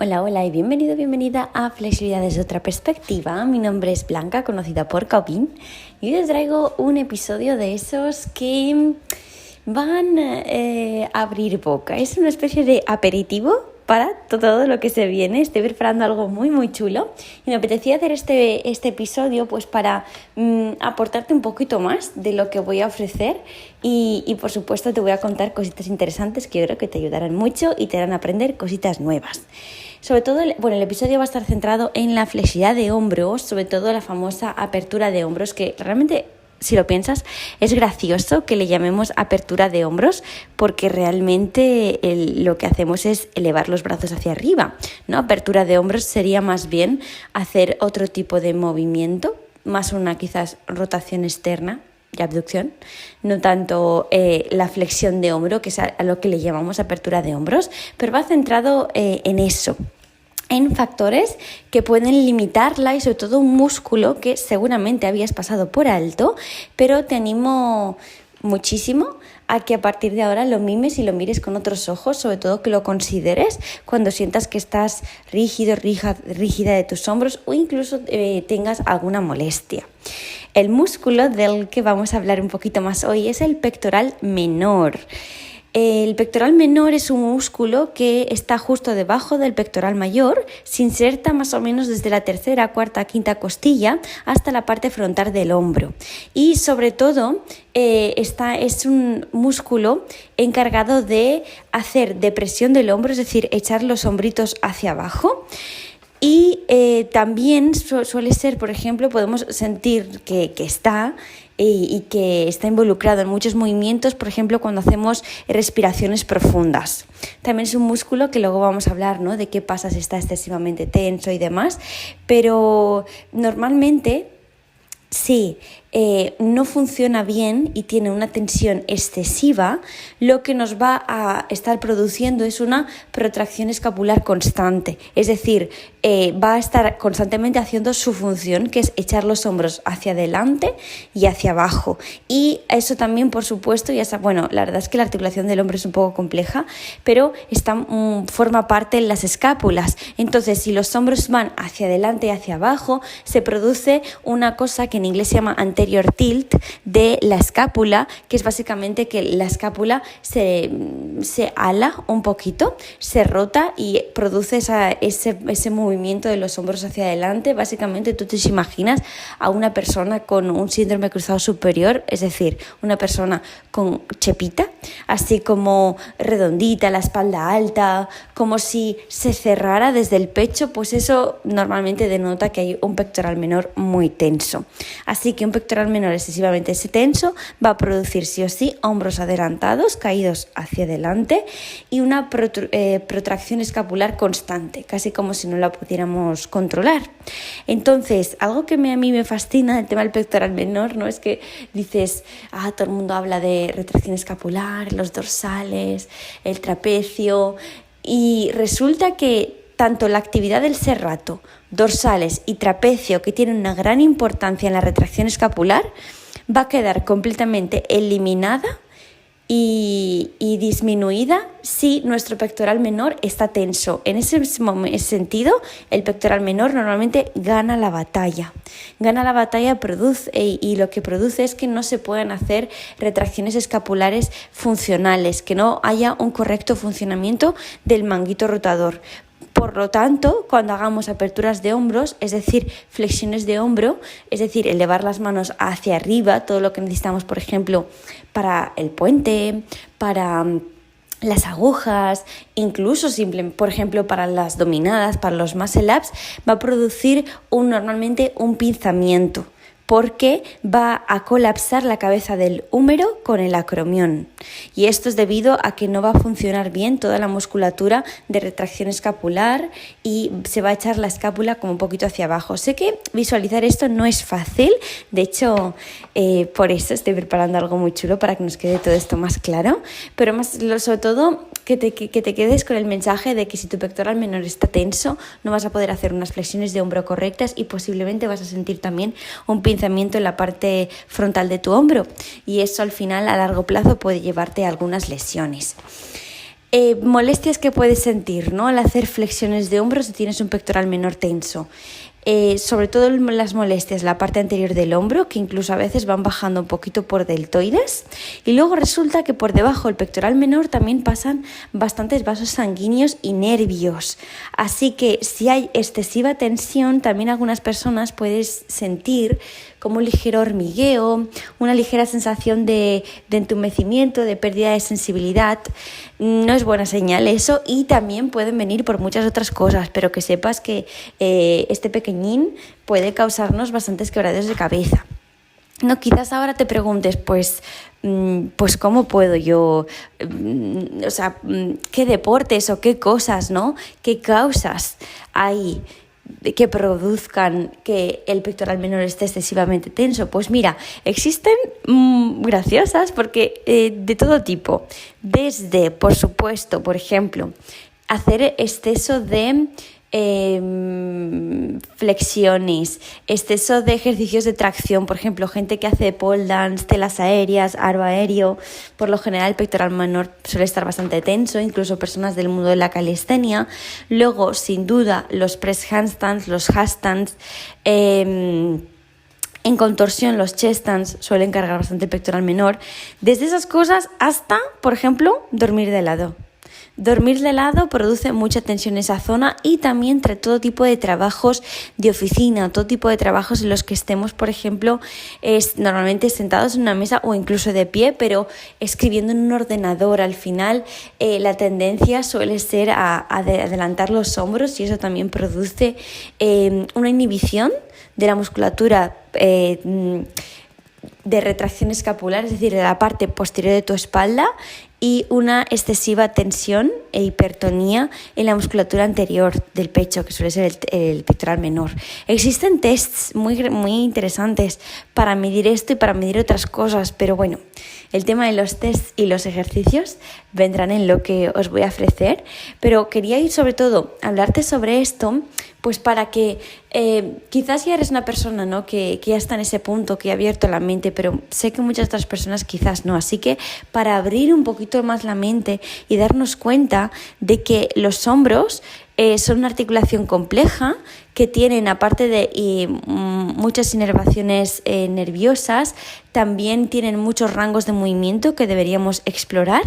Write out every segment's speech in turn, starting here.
Hola, hola y bienvenida a Flexibilidad desde otra perspectiva. Mi nombre es Blanca, conocida por Copin, y hoy os traigo un episodio de esos que van a abrir boca. Es una especie de aperitivo para todo lo que se viene. Estoy preparando algo muy chulo y me apetecía hacer este episodio pues para aportarte un poquito más de lo que voy a ofrecer y por supuesto te voy a contar cositas interesantes que yo creo que te ayudarán mucho y te harán aprender cositas nuevas. Sobre todo, el episodio va a estar centrado en la flexibilidad de hombros, sobre todo la famosa apertura de hombros, que realmente, si lo piensas, es gracioso que le llamemos apertura de hombros porque realmente lo que hacemos es elevar los brazos hacia arriba, ¿no? Apertura de hombros sería más bien hacer otro tipo de movimiento, más una quizás rotación externa y abducción, no tanto la flexión de hombro, que es a lo que le llamamos apertura de hombros, pero va centrado en eso, en factores que pueden limitarla y sobre todo un músculo que seguramente habías pasado por alto, pero te animo muchísimo a que a partir de ahora lo mimes y lo mires con otros ojos, sobre todo que lo consideres cuando sientas que estás rígida de tus hombros o incluso tengas alguna molestia. El músculo del que vamos a hablar un poquito más hoy es el pectoral menor. El pectoral menor es un músculo que está justo debajo del pectoral mayor, se inserta más o menos desde la tercera, cuarta, quinta costilla hasta la parte frontal del hombro. Y sobre todo es un músculo encargado de hacer depresión del hombro, es decir, echar los hombritos hacia abajo. Y también suele ser, por ejemplo, podemos sentir que está y que está involucrado en muchos movimientos, por ejemplo, cuando hacemos respiraciones profundas. También es un músculo que luego vamos a hablar, ¿no?, de qué pasa si está excesivamente tenso y demás, pero normalmente sí. No funciona bien y tiene una tensión excesiva, lo que nos va a estar produciendo es una protracción escapular constante, es decir, va a estar constantemente haciendo su función, que es echar los hombros hacia adelante y hacia abajo, y eso también, por supuesto, la verdad es que la articulación del hombro es un poco compleja, pero forma parte en las escápulas. Entonces, si los hombros van hacia adelante y hacia abajo, se produce una cosa que en inglés se llama anterior tilt de la escápula, que es básicamente que la escápula se ala un poquito, se rota y produce ese movimiento de los hombros hacia adelante. Básicamente tú te imaginas a una persona con un síndrome cruzado superior, es decir, una persona con chepita, así como redondita, la espalda alta, como si se cerrara desde el pecho, pues eso normalmente denota que hay un pectoral menor muy tenso. Así que un pectoral menor excesivamente tenso va a producir sí o sí hombros adelantados, caídos hacia adelante y una protracción escapular constante, casi como si no la pudiéramos controlar. Entonces, algo que a mí me fascina del tema del pectoral menor, ¿no?, es que dices, todo el mundo habla de retracción escapular, los dorsales, el trapecio, y resulta que tanto la actividad del serrato, dorsales y trapecio, que tienen una gran importancia en la retracción escapular, va a quedar completamente eliminada y disminuida si nuestro pectoral menor está tenso. En ese sentido, el pectoral menor normalmente gana la batalla. Y lo que produce es que no se puedan hacer retracciones escapulares funcionales, que no haya un correcto funcionamiento del manguito rotador. Por lo tanto, cuando hagamos aperturas de hombros, es decir, flexiones de hombro, es decir, elevar las manos hacia arriba, todo lo que necesitamos, por ejemplo, para el puente, para las agujas, incluso por ejemplo para las dominadas, para los muscle ups, va a producir normalmente un pinzamiento, porque va a colapsar la cabeza del húmero con el acromión. Y esto es debido a que no va a funcionar bien toda la musculatura de retracción escapular y se va a echar la escápula como un poquito hacia abajo. Sé que visualizar esto no es fácil, de hecho, por eso estoy preparando algo muy chulo para que nos quede todo esto más claro, pero sobre todo que te quedes con el mensaje de que si tu pectoral menor está tenso, no vas a poder hacer unas flexiones de hombro correctas y posiblemente vas a sentir también un pinzamiento en la parte frontal de tu hombro, y eso al final a largo plazo puede llevarte a algunas lesiones. Molestias que puedes sentir, ¿no? Al hacer flexiones de hombros si tienes un pectoral menor tenso. Sobre todo las molestias, la parte anterior del hombro, que incluso a veces van bajando un poquito por deltoides, y luego resulta que por debajo del pectoral menor también pasan bastantes vasos sanguíneos y nervios. Así que si hay excesiva tensión, también algunas personas puedes sentir como un ligero hormigueo, una ligera sensación de entumecimiento, de pérdida de sensibilidad. No es buena señal eso, y también pueden venir por muchas otras cosas, pero que sepas que este pequeñín puede causarnos bastantes quebraderos de cabeza. No, quizás ahora te preguntes, pues ¿cómo puedo yo, qué deportes o qué cosas, ¿no? ¿Qué causas hay que produzcan que el pectoral menor esté excesivamente tenso? Pues mira, existen graciosas porque de todo tipo, desde, por supuesto, por ejemplo, hacer exceso de flexiones, exceso de ejercicios de tracción, por ejemplo, gente que hace pole dance, telas aéreas, aro aéreo. Por lo general el pectoral menor suele estar bastante tenso, incluso personas del mundo de la calistenia. Luego, sin duda, los press handstands, los handstands, en contorsión, los chest stands suelen cargar bastante el pectoral menor. Desde esas cosas hasta, por ejemplo, dormir de lado. Dormir de lado produce mucha tensión en esa zona, y también entre todo tipo de trabajos de oficina, todo tipo de trabajos en los que estemos, por ejemplo, normalmente sentados en una mesa o incluso de pie, pero escribiendo en un ordenador. Al final la tendencia suele ser a adelantar los hombros, y eso también produce una inhibición de la musculatura de retracción escapular, es decir, de la parte posterior de tu espalda, y una excesiva tensión e hipertonía en la musculatura anterior del pecho, que suele ser el pectoral menor. Existen tests muy interesantes para medir esto y para medir otras cosas, pero bueno, el tema de los tests y los ejercicios vendrán en lo que os voy a ofrecer, pero quería ir sobre todo a hablarte sobre esto, pues para que quizás ya eres una persona, ¿no?, que ya está en ese punto, que ha abierto la mente, pero sé que muchas otras personas quizás no. Así que para abrir un poquito más la mente y darnos cuenta de que los hombros son una articulación compleja, que tienen, aparte de muchas inervaciones nerviosas, también tienen muchos rangos de movimiento que deberíamos explorar,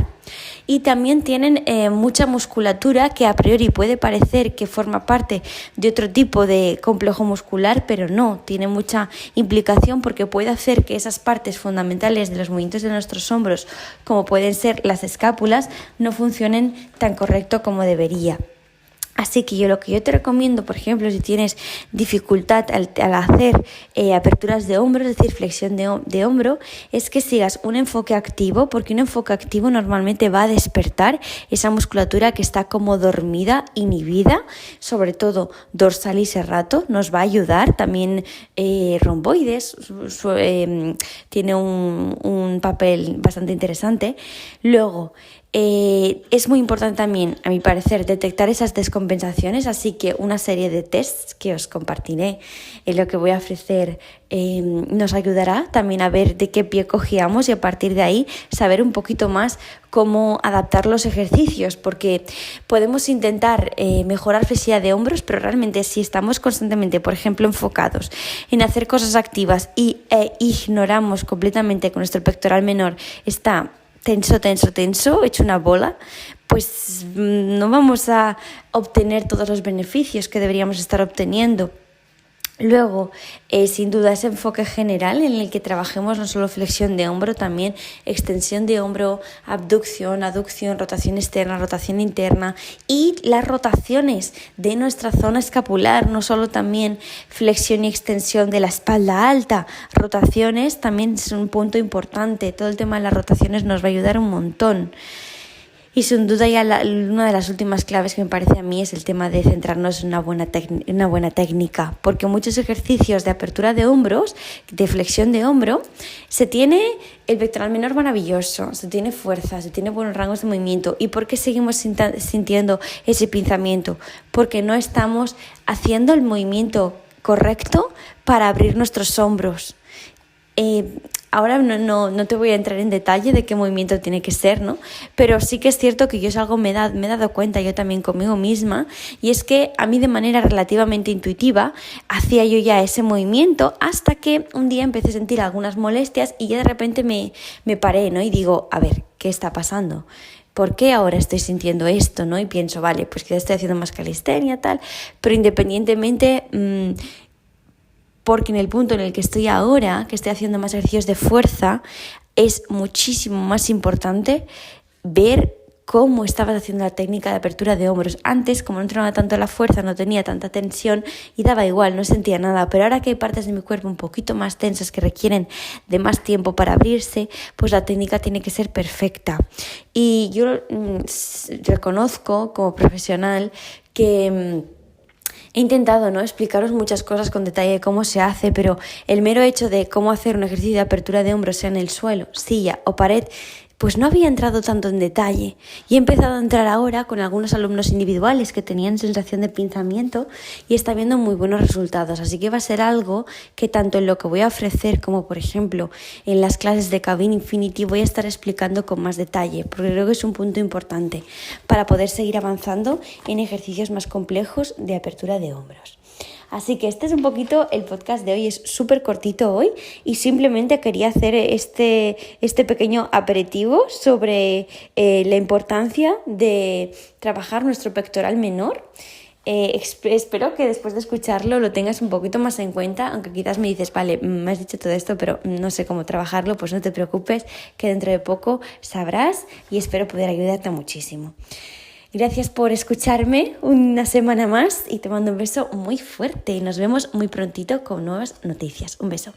y también tienen mucha musculatura que a priori puede parecer que forma parte de otro tipo de complejo muscular, pero no, tiene mucha implicación porque puede hacer que esas partes fundamentales de los movimientos de nuestros hombros, como pueden ser las escápulas, no funcionen tan correcto como debería. Así que lo que yo te recomiendo, por ejemplo, si tienes dificultad al hacer aperturas de hombro, es decir, flexión de hombro, es que sigas un enfoque activo, porque un enfoque activo normalmente va a despertar esa musculatura que está como dormida, inhibida, sobre todo dorsal y serrato. Nos va a ayudar también romboides, tiene un papel bastante interesante. Luego, es muy importante también, a mi parecer, detectar esas descompensaciones, así que una serie de tests que os compartiré en lo que voy a ofrecer nos ayudará también a ver de qué pie cogíamos, y a partir de ahí saber un poquito más cómo adaptar los ejercicios, porque podemos intentar mejorar flexibilidad de hombros, pero realmente si estamos constantemente, por ejemplo, enfocados en hacer cosas activas y ignoramos completamente que nuestro pectoral menor está tenso, hecho una bola, pues no vamos a obtener todos los beneficios que deberíamos estar obteniendo. Luego, sin duda, ese enfoque general en el que trabajemos no solo flexión de hombro, también extensión de hombro, abducción, aducción, rotación externa, rotación interna, y las rotaciones de nuestra zona escapular, no solo también flexión y extensión de la espalda alta, rotaciones también es un punto importante. Todo el tema de las rotaciones nos va a ayudar un montón. Y sin duda ya una de las últimas claves que me parece a mí es el tema de centrarnos en una buena técnica, porque muchos ejercicios de apertura de hombros, de flexión de hombro, se tiene el pectoral menor maravilloso, se tiene fuerza, se tiene buenos rangos de movimiento. ¿Y por qué seguimos sintiendo ese pinzamiento? Porque no estamos haciendo el movimiento correcto para abrir nuestros hombros. ahora no te voy a entrar en detalle de qué movimiento tiene que ser, ¿no? Pero sí que es cierto que yo es algo me he dado cuenta yo también conmigo misma, y es que a mí de manera relativamente intuitiva hacía yo ya ese movimiento hasta que un día empecé a sentir algunas molestias y ya de repente me paré, ¿no? Y digo, a ver, ¿qué está pasando? ¿Por qué ahora estoy sintiendo esto, no? Y pienso, vale, pues que estoy haciendo más calistenia, tal, pero independientemente, porque en el punto en el que estoy ahora, que estoy haciendo más ejercicios de fuerza, es muchísimo más importante ver cómo estabas haciendo la técnica de apertura de hombros. Antes, como no entrenaba tanto la fuerza, no tenía tanta tensión y daba igual, no sentía nada. Pero ahora que hay partes de mi cuerpo un poquito más tensas que requieren de más tiempo para abrirse, pues la técnica tiene que ser perfecta. Y yo reconozco como profesional que he intentado, ¿no?, explicaros muchas cosas con detalle de cómo se hace, pero el mero hecho de cómo hacer un ejercicio de apertura de hombros, sea en el suelo, silla o pared, pues no había entrado tanto en detalle, y he empezado a entrar ahora con algunos alumnos individuales que tenían sensación de pinzamiento y está viendo muy buenos resultados. Así que va a ser algo que tanto en lo que voy a ofrecer como, por ejemplo, en las clases de Cabin Infinity voy a estar explicando con más detalle, porque creo que es un punto importante para poder seguir avanzando en ejercicios más complejos de apertura de hombros. Así que este es un poquito el podcast de hoy, es súper cortito hoy y simplemente quería hacer este pequeño aperitivo sobre la importancia de trabajar nuestro pectoral menor. Espero que después de escucharlo lo tengas un poquito más en cuenta, aunque quizás me dices, vale, me has dicho todo esto, pero no sé cómo trabajarlo, pues no te preocupes, que dentro de poco sabrás y espero poder ayudarte muchísimo. Gracias por escucharme una semana más y te mando un beso muy fuerte y nos vemos muy prontito con nuevas noticias. Un beso.